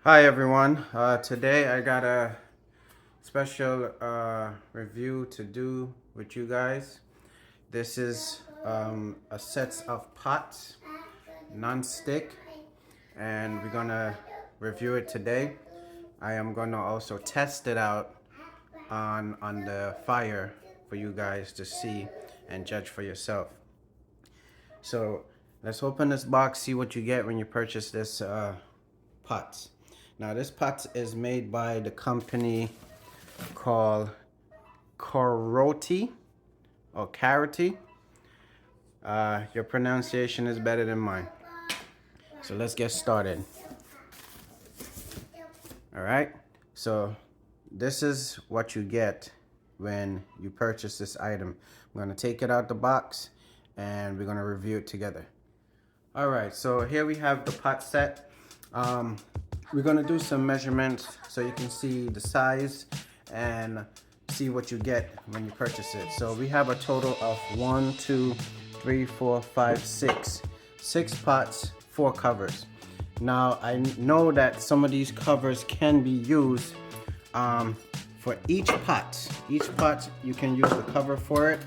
Hi everyone. Today I got a special review to do with you guys. This is a set of pots, non-stick, and we're gonna review it today. I am gonna also test it out on the fire for you guys to see and judge for yourself. So let's open this box, see what you get when you purchase this pot. Now this pot is made by the company called Carote or Carote. Your pronunciation is better than mine. So let's get started. All right. So this is what you get when you purchase this item. I'm going to take it out the box and we're going to review it together. All right. So here we have the pot set. We're going to do some measurements so you can see the size and see what you get when you purchase it. So we have a total of 1, 2, 3, 4, 5, 6. 6 pots, 4 covers. Now I know that some of these covers can be used for each pot. Each pot you can use the cover for it.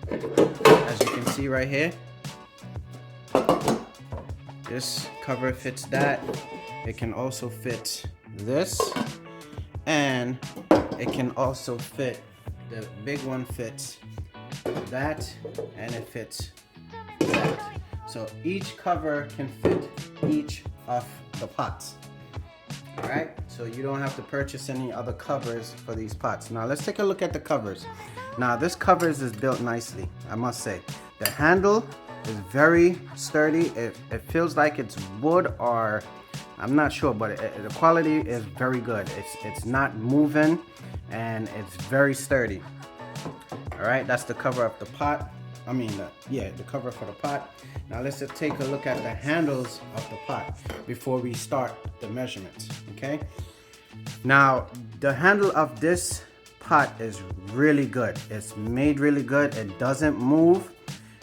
As you can see right here. This cover fits that. It can also fit this, and it can also fit, the big one fits that, and it fits that. So each cover can fit each of the pots. All right, so you don't have to purchase any other covers for these pots. Now let's take a look at the covers. Now this covers is built nicely, I must say. The handle is very sturdy. It feels like it's wood, or I'm not sure, but the quality is very good. It's not moving and it's very sturdy. All right, that's the cover of the pot. The cover for the pot. Now let's just take a look at the handles of the pot before we start the measurements, okay? Now, the handle of this pot is really good. It's made really good. It doesn't move.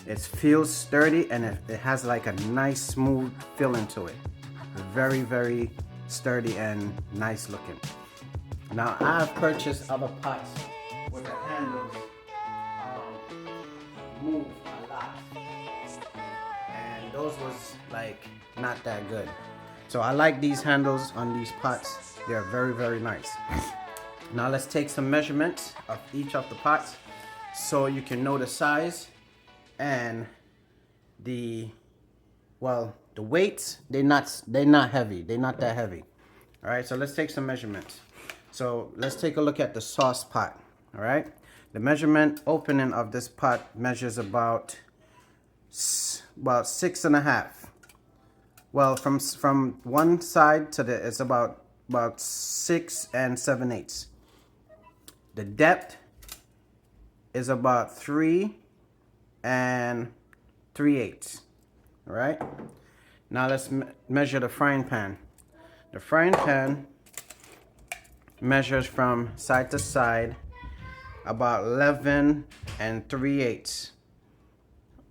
It feels sturdy, and it has like a nice smooth feeling to it. Very, very sturdy and nice looking. Now, I've purchased other pots with the handles move a lot, and those was like not that good. So I like these handles on these pots. They're very, very nice. Now let's take some measurements of each of the pots so you can know the size and the weights. They're not heavy. They're not that heavy. All right, so let's take some measurements. So let's take a look at the sauce pot. All right, the measurement opening of this pot measures about 6.5. Well, from one side to the, it's about 6 7/8. The depth is about 3 3/8. All right. Now let's measure the frying pan. The frying pan measures from side to side about 11 3/8.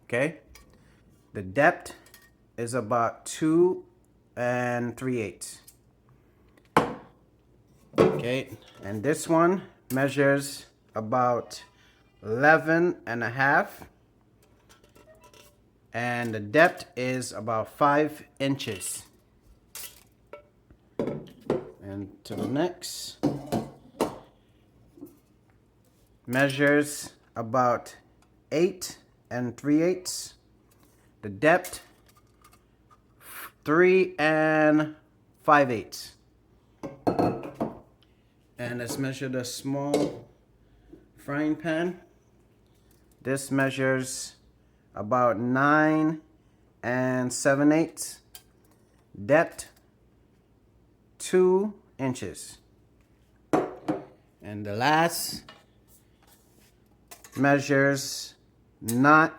Okay. The depth is about 2 3/8. Okay. And this one measures about 11.5. And the depth is about 5 inches. And to the next, measures about 8 3/8. The depth 3 5/8. And let's measure the small frying pan. This measures about 9 7/8. Depth 2 inches. And the last measures 9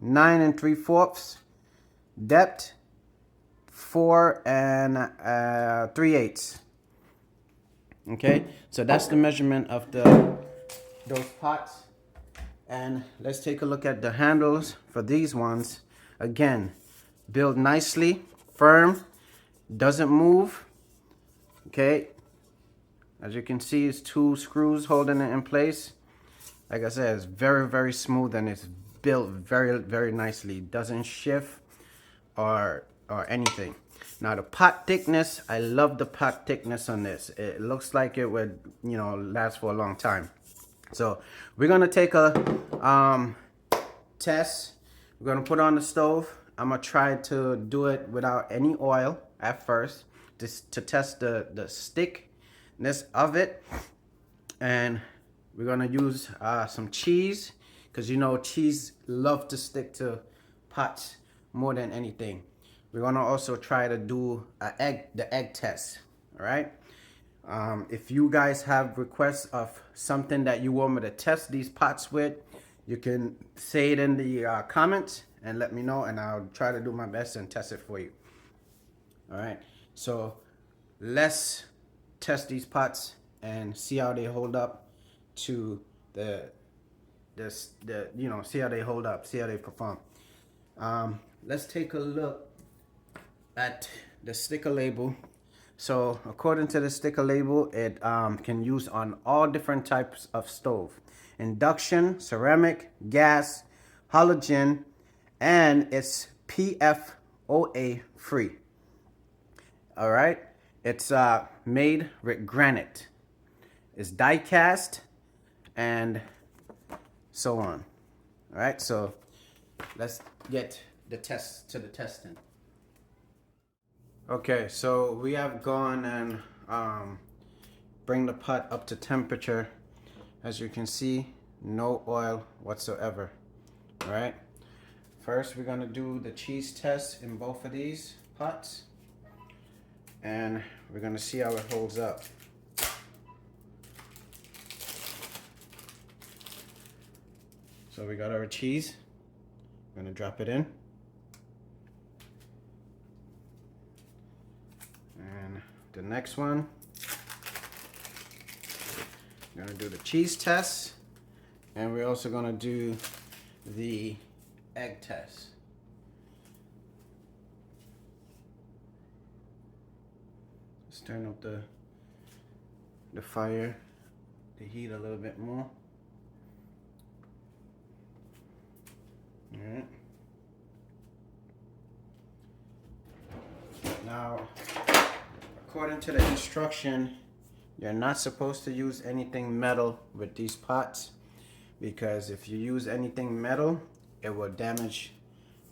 3/4. Depth 4 3/8. Okay, so that's the measurement of those pots. And let's take a look at the handles for these ones. Again, built nicely, firm, doesn't move. Okay, as you can see, it's 2 screws holding it in place. Like I said, it's very, very smooth, and it's built very, very nicely. It doesn't shift or anything. Now the pot thickness, I love the pot thickness on this. It looks like it would, you know, last for a long time. So we're gonna take a test. We're gonna put it on the stove. I'm gonna try to do it without any oil at first, just to test the thickness of it. And we're gonna use some cheese, because you know cheese love to stick to pots more than anything. We're gonna also try to do the egg test. All right. If you guys have requests of something that you want me to test these pots with, you can say it in the comments and let me know, and I'll try to do my best and test it for you. All right, so let's test these pots and see how they hold up to the you know, see how they hold up, see how they perform. Let's take a look at the sticker label. So according to the sticker label, it can use on all different types of stove: induction, ceramic, gas, halogen, and it's PFOA free. All right, it's made with granite, it's die cast, and so on. All right, so let's get the testing. Okay, so we have gone and bring the pot up to temperature. As you can see, no oil whatsoever. All right, first we're gonna do the cheese test in both of these pots, and we're gonna see how it holds up. So we got our cheese. I'm gonna drop it in. And the next one, I'm gonna do the cheese test, and we're also gonna do the egg test. Let's turn up the fire, the heat a little bit more. All right. Now, according to the instruction, you're not supposed to use anything metal with these pots, because if you use anything metal, it will damage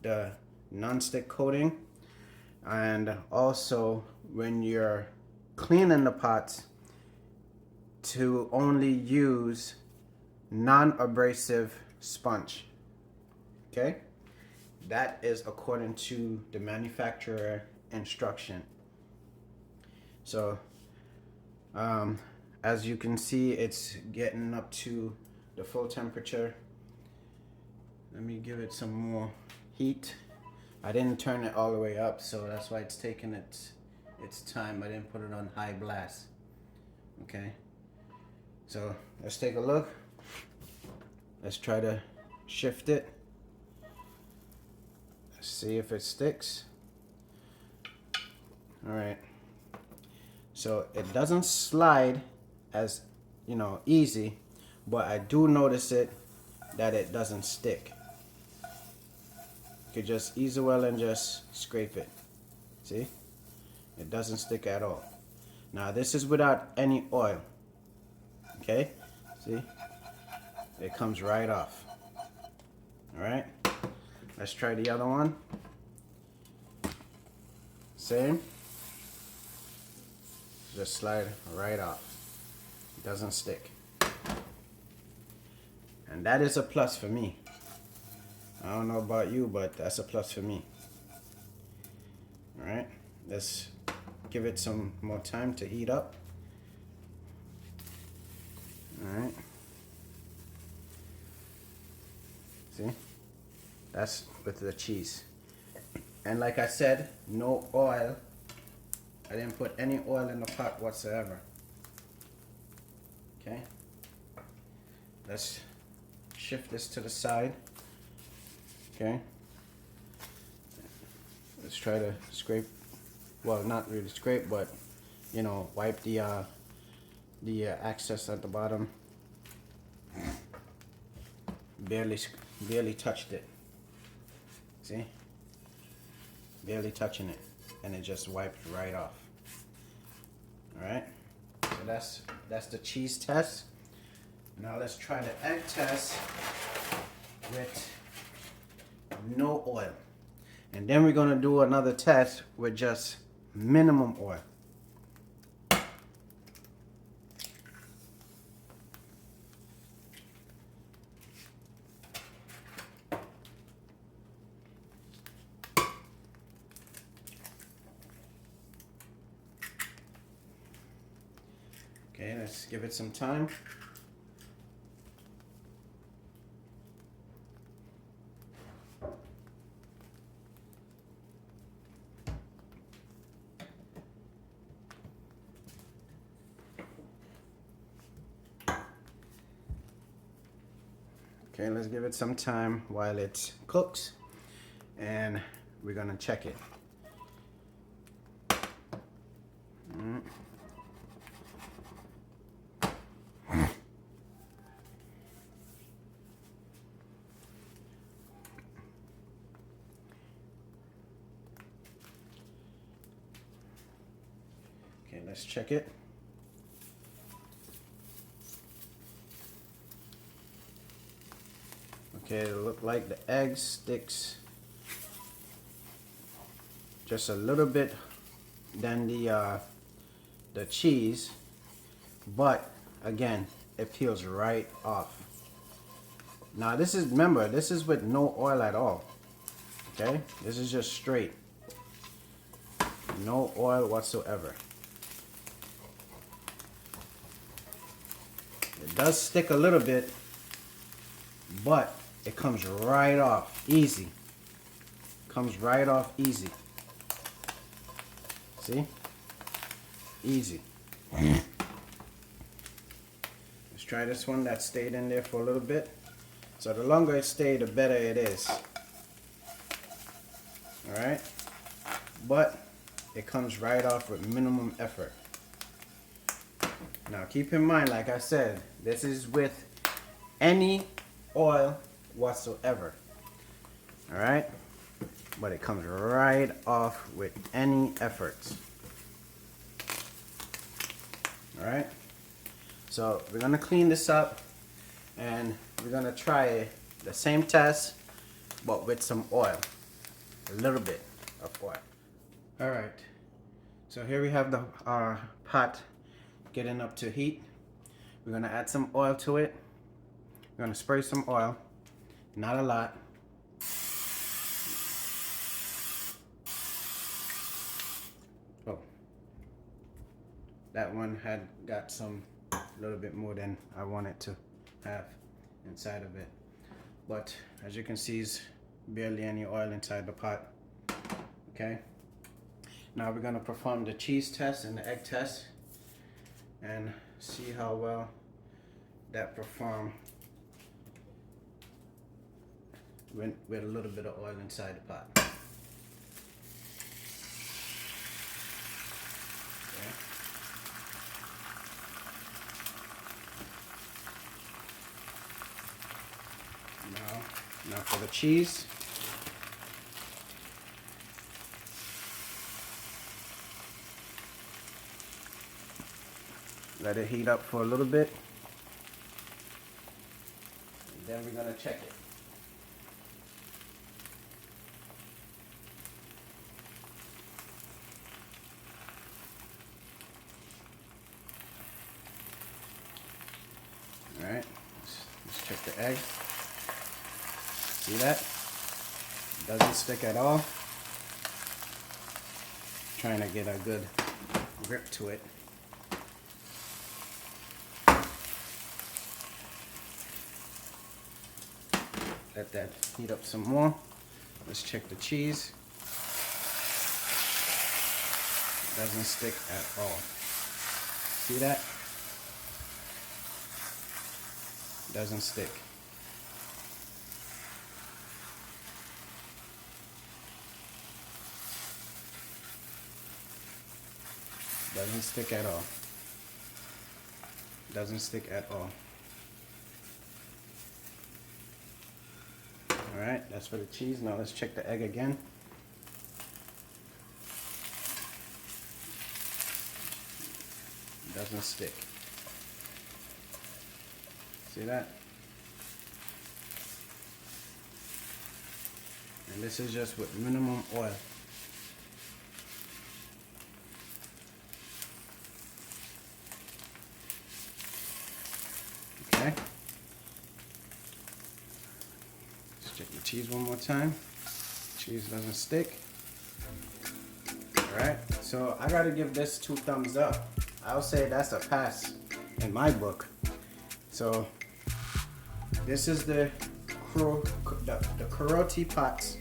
the non-stick coating. And also, when you're cleaning the pots, to only use non-abrasive sponge. Okay, that is according to the manufacturer instruction. So as you can see, it's getting up to the full temperature. Let me give it some more heat. I didn't turn it all the way up, so that's why it's taking its time. I didn't put it on high blast. Okay, so let's take a look. Let's try to shift it. Let's see if it sticks. All right, so it doesn't slide as, you know, easy, but I do notice it that it doesn't stick. You could just easy well and just scrape it. See, it doesn't stick at all. Now this is without any oil. Okay, see, it comes right off. All right, let's try the other one. Same. Just slide right off. It doesn't stick. And that is a plus for me. I don't know about you, but that's a plus for me. All right, let's give it some more time to heat up. All right. See? That's with the cheese. And like I said, no oil. I didn't put any oil in the pot whatsoever. Okay. Let's shift this to the side. Okay. Let's try to scrape well, not really scrape, but you know, wipe the excess at the bottom. Barely touched it. See? Barely touching it, and it just wiped right off. All right. So that's the cheese test. Now let's try the egg test with no oil. And then we're gonna do another test with just minimum oil. Okay, let's give it some time. Okay, let's give it some time while it cooks, and we're gonna check it. Okay, let's check it. Okay, it look like the egg sticks just a little bit than the cheese, but again, it peels right off. Now this is, remember, this is with no oil at all. Okay, this is just straight, no oil whatsoever. It does stick a little bit, but it comes right off easy. Comes right off easy. See? Easy. Let's try this one that stayed in there for a little bit. So the longer it stays, the better it is. Alright? But it comes right off with minimum effort. Now keep in mind, like I said, this is with any oil whatsoever. Alright? But it comes right off with any efforts. Alright? So we're gonna clean this up, and we're gonna try the same test but with some oil. A little bit of oil. Alright. So here we have the pot getting up to heat. We're gonna add some oil to it. We're gonna spray some oil. Not a lot. Oh, that one had got some, a little bit more than I wanted to have inside of it. But as you can see, there's barely any oil inside the pot. Okay. Now we're gonna perform the cheese test and the egg test and see how well that perform with a little bit of oil inside the pot. Okay. Now for the cheese. Let it heat up for a little bit. And then we're gonna check it. Alright, let's check the egg. See that? Doesn't stick at all. Trying to get a good grip to it. Let that heat up some more. Let's check the cheese. Doesn't stick at all. See that? Doesn't stick. Doesn't stick at all. Doesn't stick at all. Alright, that's for the cheese. Now let's check the egg again. Doesn't stick. See that? And this is just with minimum oil. Okay. Let's check the cheese one more time. Cheese doesn't stick. Alright, so I gotta give this 2 thumbs up. I'll say that's a pass in my book. So this is the Carote pot.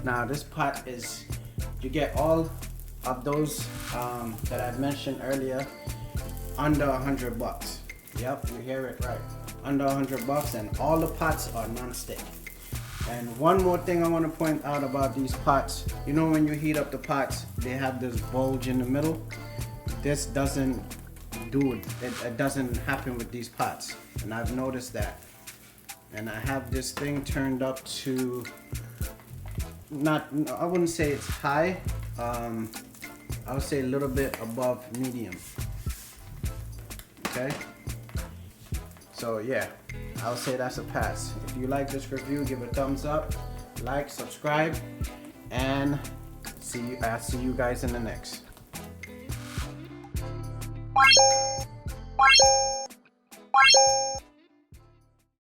Now this pot is, you get all of those that I mentioned earlier under $100. Yep, you hear it right. Under $100, and all the pots are non-stick. And one more thing I want to point out about these pots, you know when you heat up the pots, they have this bulge in the middle. This doesn't do it. It doesn't happen with these pots, and I've noticed that. And I have this thing turned up to, I wouldn't say it's high. I would say a little bit above medium. Okay. So yeah, I'll say that's a pass. If you like this review, give a thumbs up, like, subscribe, and I'll see you guys in the next.